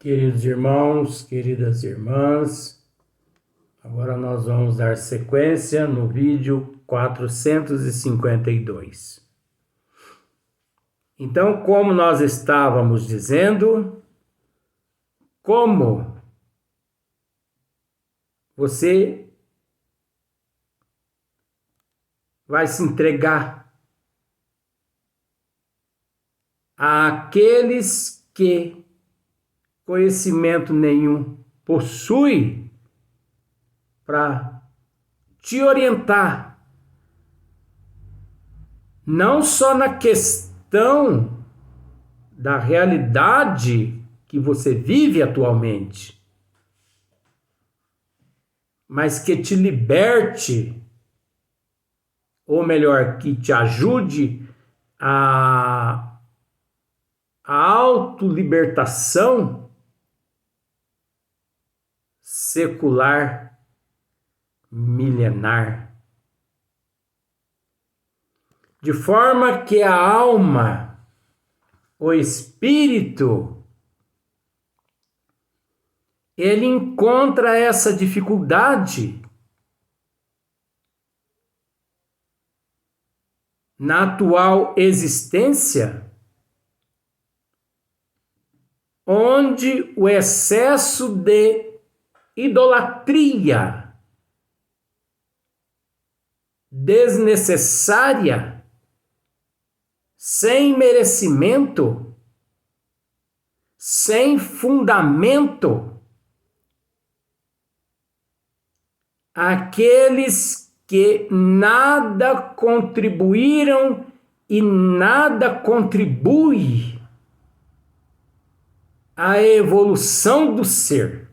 Queridos irmãos, queridas irmãs, agora nós vamos dar sequência no vídeo 452. Então, como nós estávamos dizendo, como você vai se entregar àqueles que conhecimento nenhum possui para te orientar, não só na questão da realidade que você vive atualmente, mas que te liberte, ou melhor, que te ajude a autolibertação secular milenar. De forma que a alma, o espírito, ele encontra essa dificuldade na atual existência, onde o excesso de idolatria desnecessária, sem merecimento, sem fundamento, aqueles que nada contribuíram e nada contribui à evolução do ser,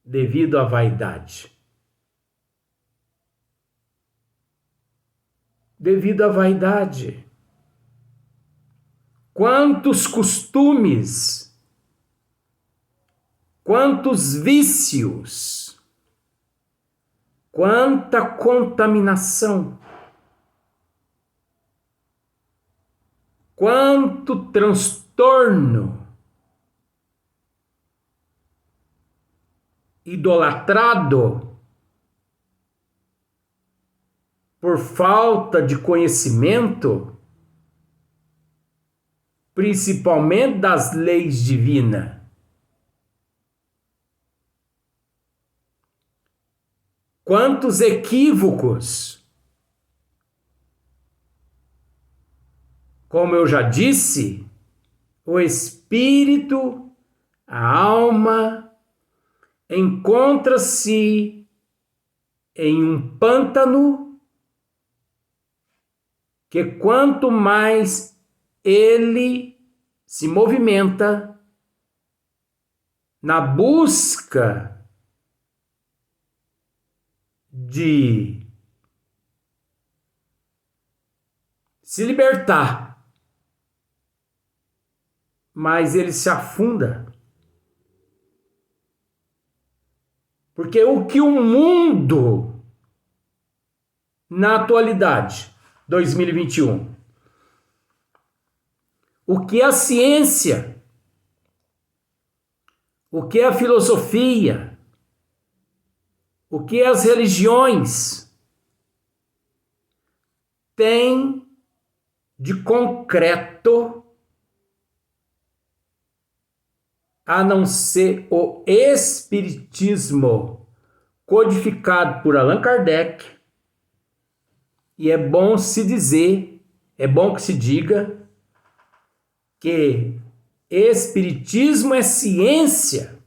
devido à vaidade. Devido à vaidade. Quantos costumes, quantos vícios, quanta contaminação, quanto transtorno idolatrado por falta de conhecimento, principalmente das leis divinas. Quantos equívocos. Como eu já disse, o espírito, a alma, encontra-se em um pântano que quanto mais ele se movimenta na busca de se libertar, mais ele se afunda. Porque o que o mundo, na atualidade, 2021, o que a ciência, o que a filosofia, o que as religiões têm de concreto, a não ser o espiritismo codificado por Allan Kardec. E é bom se dizer, é bom que se diga que espiritismo é ciência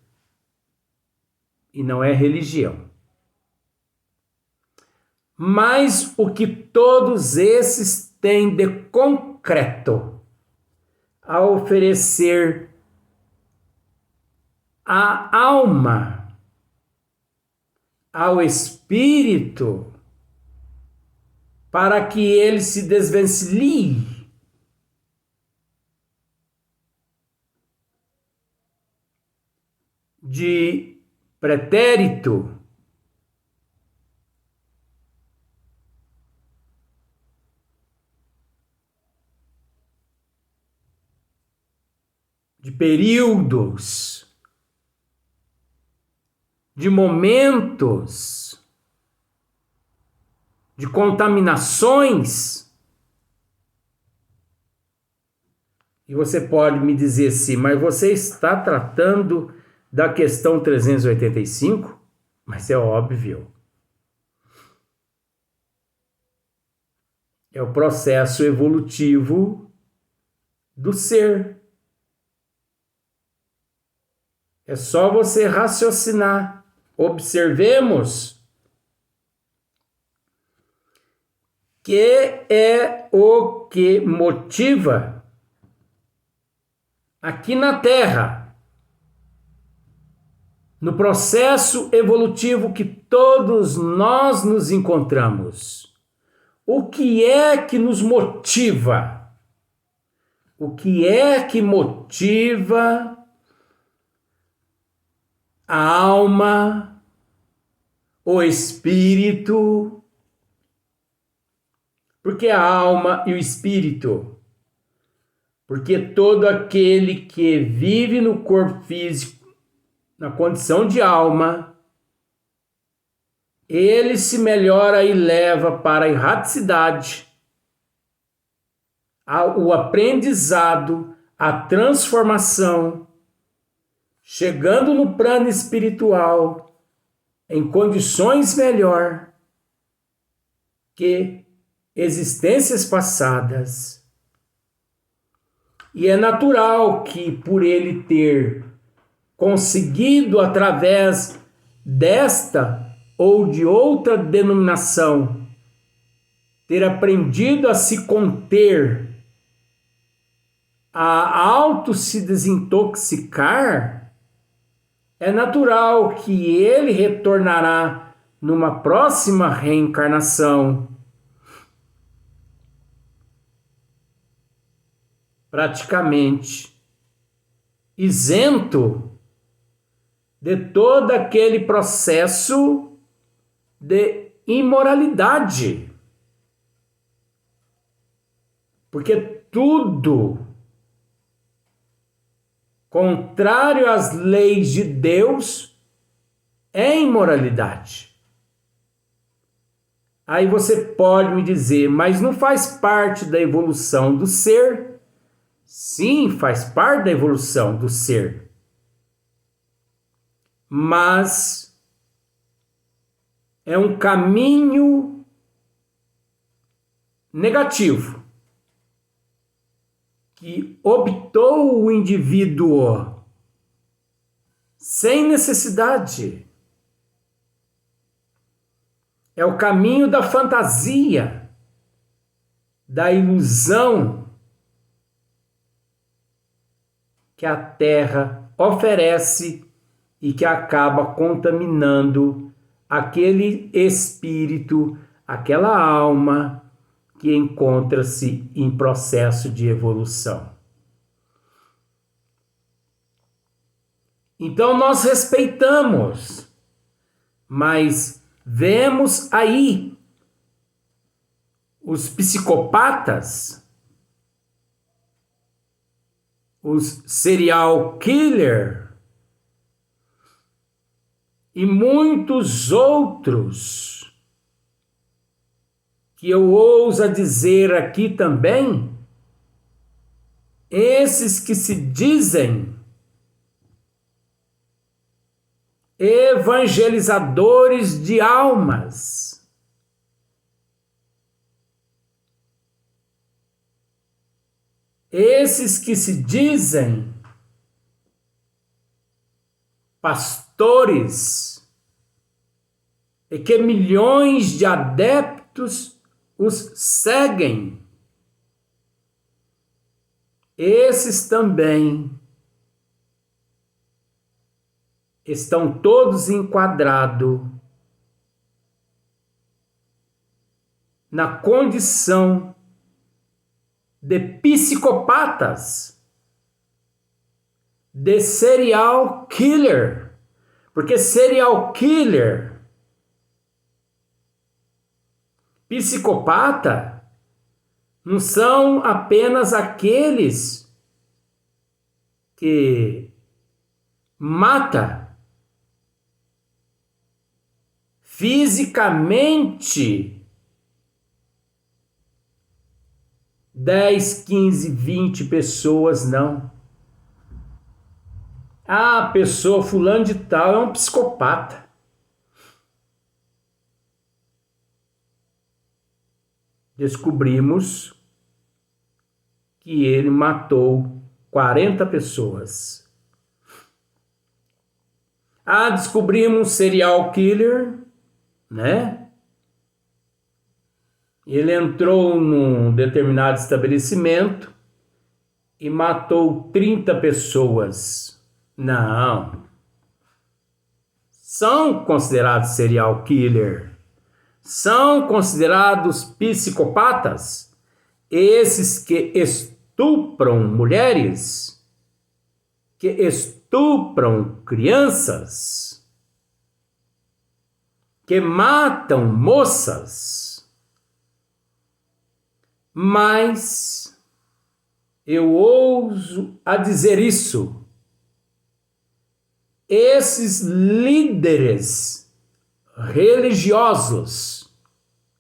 e não é religião. Mas o que todos esses têm de concreto a oferecer à alma, ao espírito, para que ele se desvencilhe de pretérito, de períodos, de momentos, de contaminações. E você pode me dizer assim, mas você está tratando da questão 385? Mas é óbvio. É o processo evolutivo do ser. É só você raciocinar. Observemos que é o que motiva aqui na Terra, no processo evolutivo que todos nós nos encontramos. O que é que nos motiva? O que é que motiva a alma, o espírito? Por que a alma e o espírito? Porque todo aquele que vive no corpo físico, na condição de alma, ele se melhora e leva para a erraticidade, o aprendizado, a transformação, chegando no plano espiritual em condições melhor que existências passadas. E é natural que, por ele ter conseguido, através desta ou de outra denominação, ter aprendido a se conter, a auto se desintoxicar, é natural que ele retornará numa próxima reencarnação, praticamente isento de todo aquele processo de imoralidade. Porque tudo contrário às leis de Deus é imoralidade. Aí você pode me dizer, mas não faz parte da evolução do ser? Sim, faz parte da evolução do ser. Mas é um caminho negativo que optou o indivíduo sem necessidade. É o caminho da fantasia, da ilusão que a Terra oferece e que acaba contaminando aquele espírito, aquela alma que encontra-se em processo de evolução. Então nós respeitamos, mas vemos aí os psicopatas, os serial killer e muitos outros que eu ouso dizer aqui também, esses que se dizem evangelizadores de almas. Esses que se dizem pastores e que milhões de adeptos os seguem. Esses também estão todos enquadrados na condição de psicopatas, de serial killer, porque serial killer, psicopata, não são apenas aqueles que mata fisicamente 10, 15, 20 pessoas, não. A pessoa fulano de tal é um psicopata. Descobrimos que ele matou 40 pessoas. Descobrimos um serial killer, né? Ele entrou num determinado estabelecimento e matou 30 pessoas. Não. São considerados serial killer. São considerados psicopatas esses que estupram mulheres, que estupram crianças, que matam moças. Mas eu ouso a dizer isso. Esses líderes religiosos,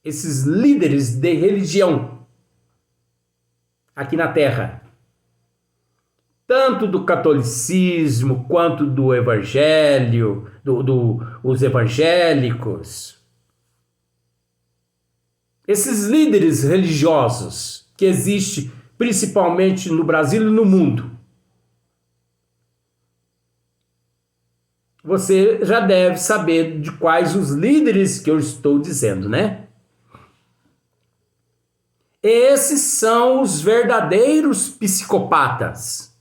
esses líderes de religião aqui na Terra, tanto do catolicismo quanto do evangelho, os evangélicos, esses líderes religiosos que existem principalmente no Brasil e no mundo, você já deve saber de quais os líderes que eu estou dizendo, né? Esses são os verdadeiros psicopatas.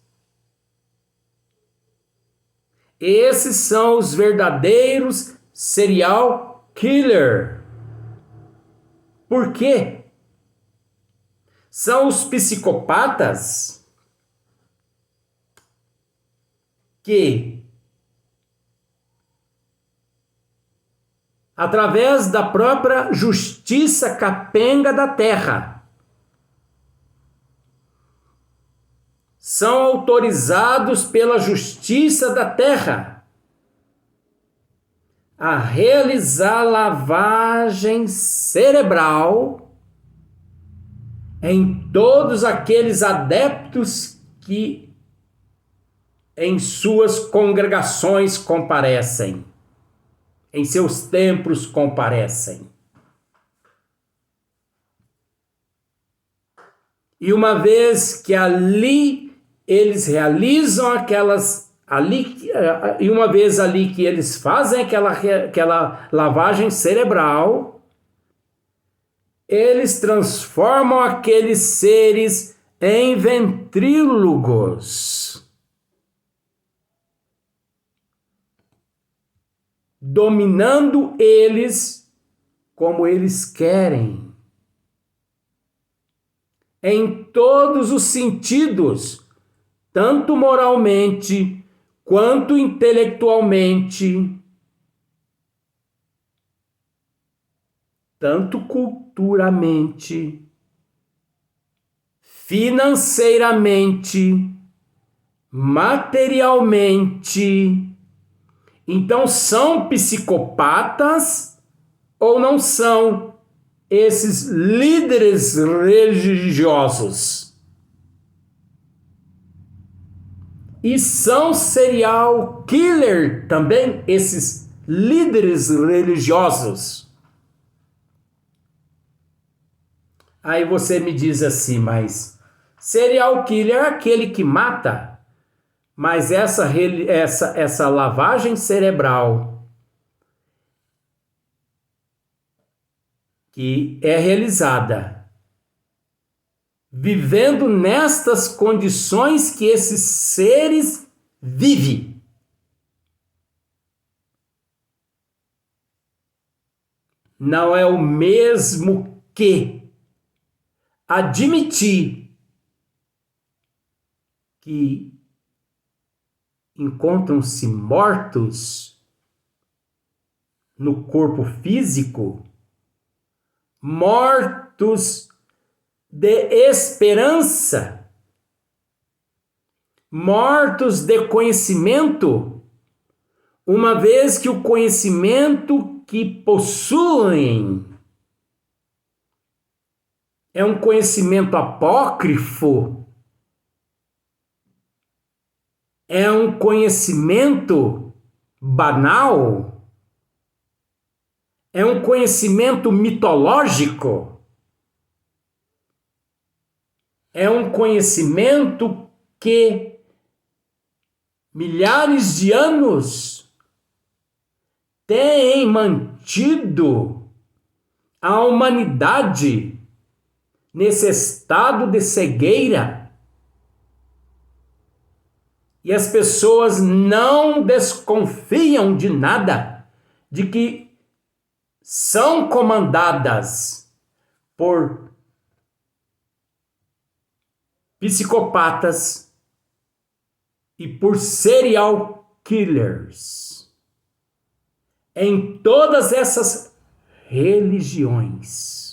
Esses são os verdadeiros serial killer. Por quê? São os psicopatas que, através da própria justiça capenga da terra, são autorizados pela justiça da terra a realizar lavagem cerebral em todos aqueles adeptos que em suas congregações comparecem, em seus templos comparecem. E uma vez que ali eles realizam e uma vez ali que eles fazem aquela lavagem cerebral, eles transformam aqueles seres em ventrílogos, dominando eles como eles querem, em todos os sentidos, tanto moralmente quanto intelectualmente, tanto culturalmente, financeiramente, materialmente. Então, são psicopatas ou não são esses líderes religiosos? E são serial killer também esses líderes religiosos? Aí você me diz assim, mas serial killer é aquele que mata, mas essa lavagem cerebral que é realizada vivendo nestas condições que esses seres vivem, não é o mesmo que admitir que encontram-se mortos no corpo físico, mortos de esperança, mortos de conhecimento, uma vez que o conhecimento que possuem é um conhecimento apócrifo, é um conhecimento banal, é um conhecimento mitológico, é um conhecimento que milhares de anos tem mantido a humanidade nesse estado de cegueira. E as pessoas não desconfiam de nada, de que são comandadas por psicopatas e por serial killers em todas essas religiões.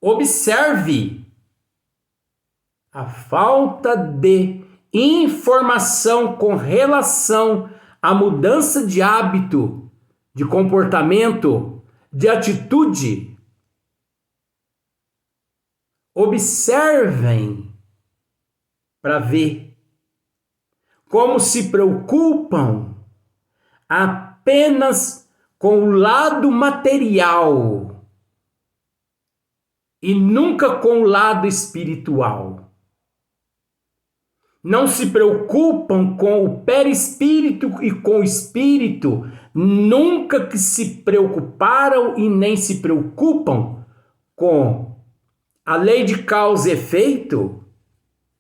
Observe a falta de informação com relação à mudança de hábito, de comportamento, de atitude. Observem para ver como se preocupam apenas com o lado material e nunca com o lado espiritual. Não se preocupam com o perispírito e com o espírito, nunca que se preocuparam e nem se preocupam com a lei de causa e efeito,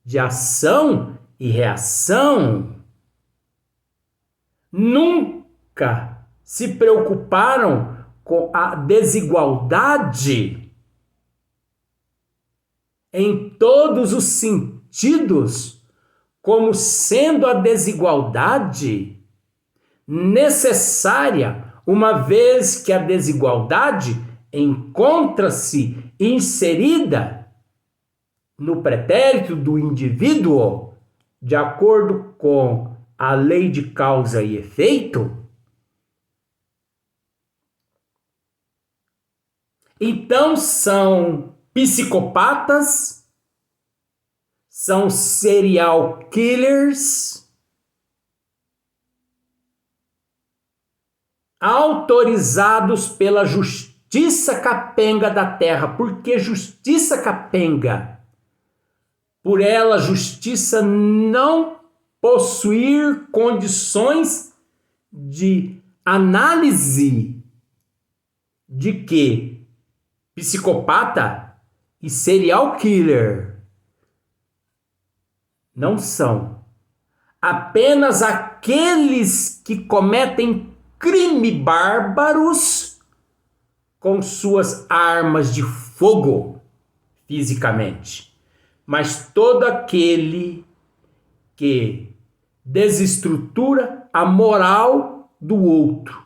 de ação e reação. Nunca se preocuparam com a desigualdade em todos os sentidos, como sendo a desigualdade necessária, uma vez que a desigualdade encontra-se inserida no pretérito do indivíduo, de acordo com a lei de causa e efeito. Então são psicopatas, são serial killers, autorizados pela justiça capenga da terra. Por que justiça capenga? Por ela, justiça não possuir condições de análise de que psicopata e serial killer não são apenas aqueles que cometem crime bárbaros com suas armas de fogo fisicamente, mas todo aquele que desestrutura a moral do outro,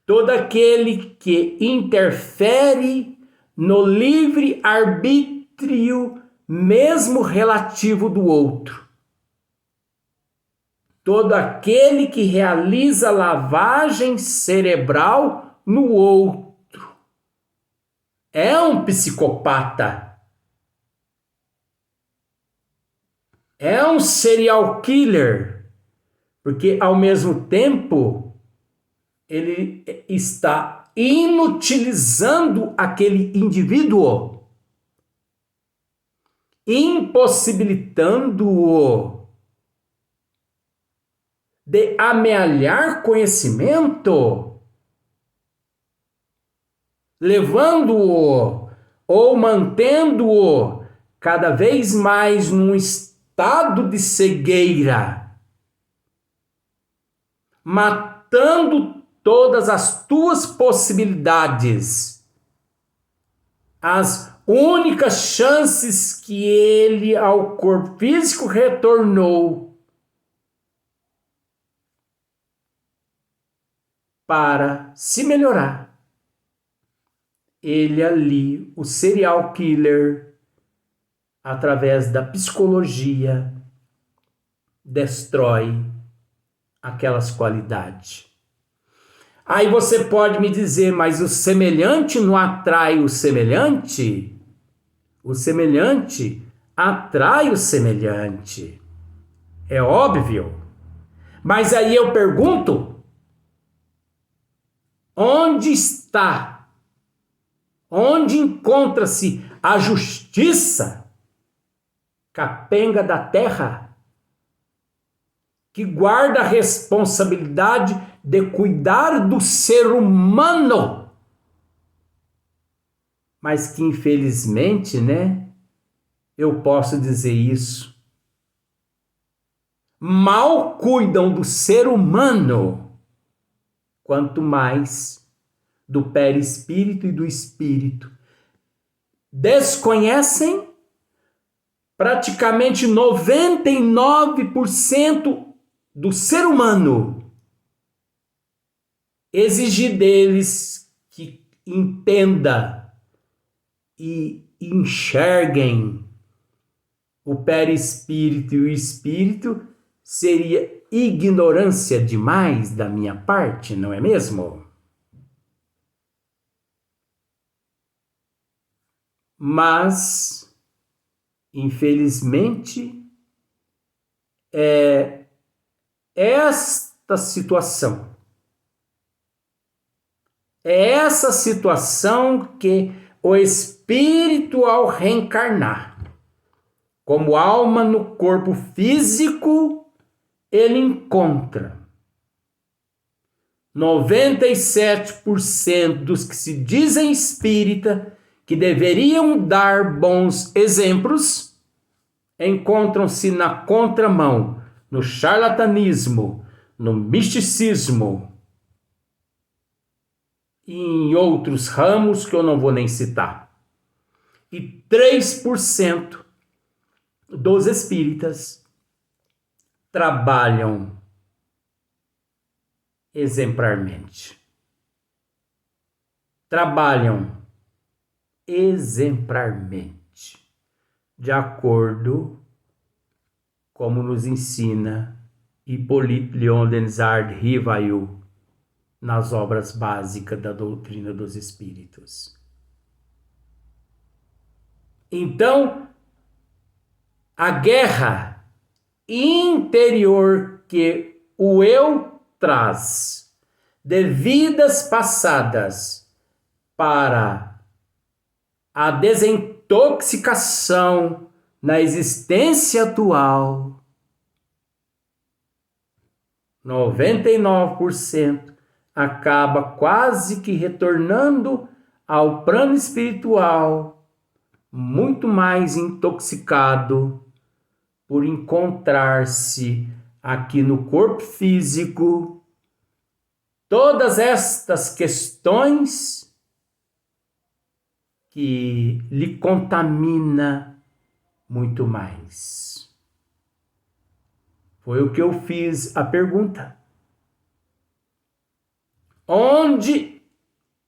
todo aquele que interfere no livre arbítrio mesmo relativo do outro, todo aquele que realiza lavagem cerebral no outro é um psicopata. É um serial killer, porque ao mesmo tempo ele está inutilizando aquele indivíduo, impossibilitando-o de amealhar conhecimento, levando-o ou mantendo-o cada vez mais num estado de cegueira, matando todas as tuas possibilidades, as únicas chances que ele ao corpo físico retornou para se melhorar. Ele ali, o serial killer, através da psicologia, destrói aquelas qualidades. Aí você pode me dizer, mas o semelhante não atrai o semelhante? O semelhante atrai o semelhante. É óbvio. Mas aí eu pergunto, onde está? Onde encontra-se a justiça capenga da terra, que guarda a responsabilidade de cuidar do ser humano, mas que infelizmente, né, eu posso dizer isso, mal cuidam do ser humano, quanto mais do perispírito e do espírito. Desconhecem praticamente 99% do ser humano. Exigir deles que entenda e enxerguem o perispírito e o espírito seria ignorância demais da minha parte, não é mesmo? Mas, infelizmente, é esta situação. É essa situação que o espírito, ao reencarnar como alma no corpo físico, ele encontra 97% dos que se dizem espírita, que deveriam dar bons exemplos, encontram-se na contramão, no charlatanismo, no misticismo e em outros ramos que eu não vou nem citar. E 3% dos espíritas trabalham exemplarmente. Trabalham exemplarmente, de acordo como nos ensina Hippolyte Léon Denisard Rivail nas obras básicas da doutrina dos espíritos. Então, a guerra interior que o eu traz de vidas passadas para a desintoxicação na existência atual, 99% acaba quase que retornando ao plano espiritual, muito mais intoxicado por encontrar-se aqui no corpo físico todas estas questões que lhe contamina muito mais. Foi o que eu fiz a pergunta. Onde,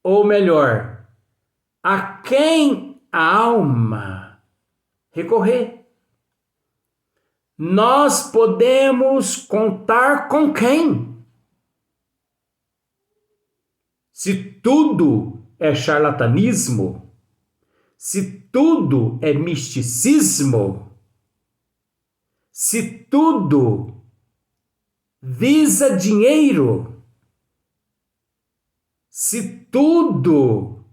ou melhor, a quem a alma recorrer? Nós podemos contar com quem? Se tudo é charlatanismo, se tudo é misticismo, se tudo visa dinheiro, se tudo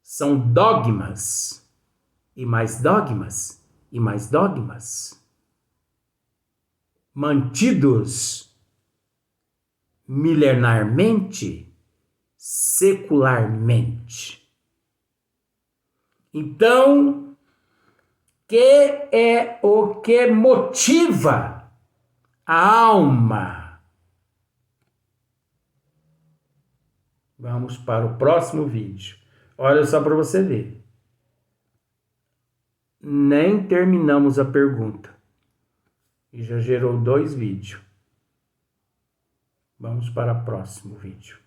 são dogmas e mais dogmas e mais dogmas, mantidos milenarmente, secularmente. Então, que é o que motiva a alma? Vamos para o próximo vídeo. Olha só para você ver. Nem terminamos a pergunta. E já gerou 2 vídeos. Vamos para o próximo vídeo.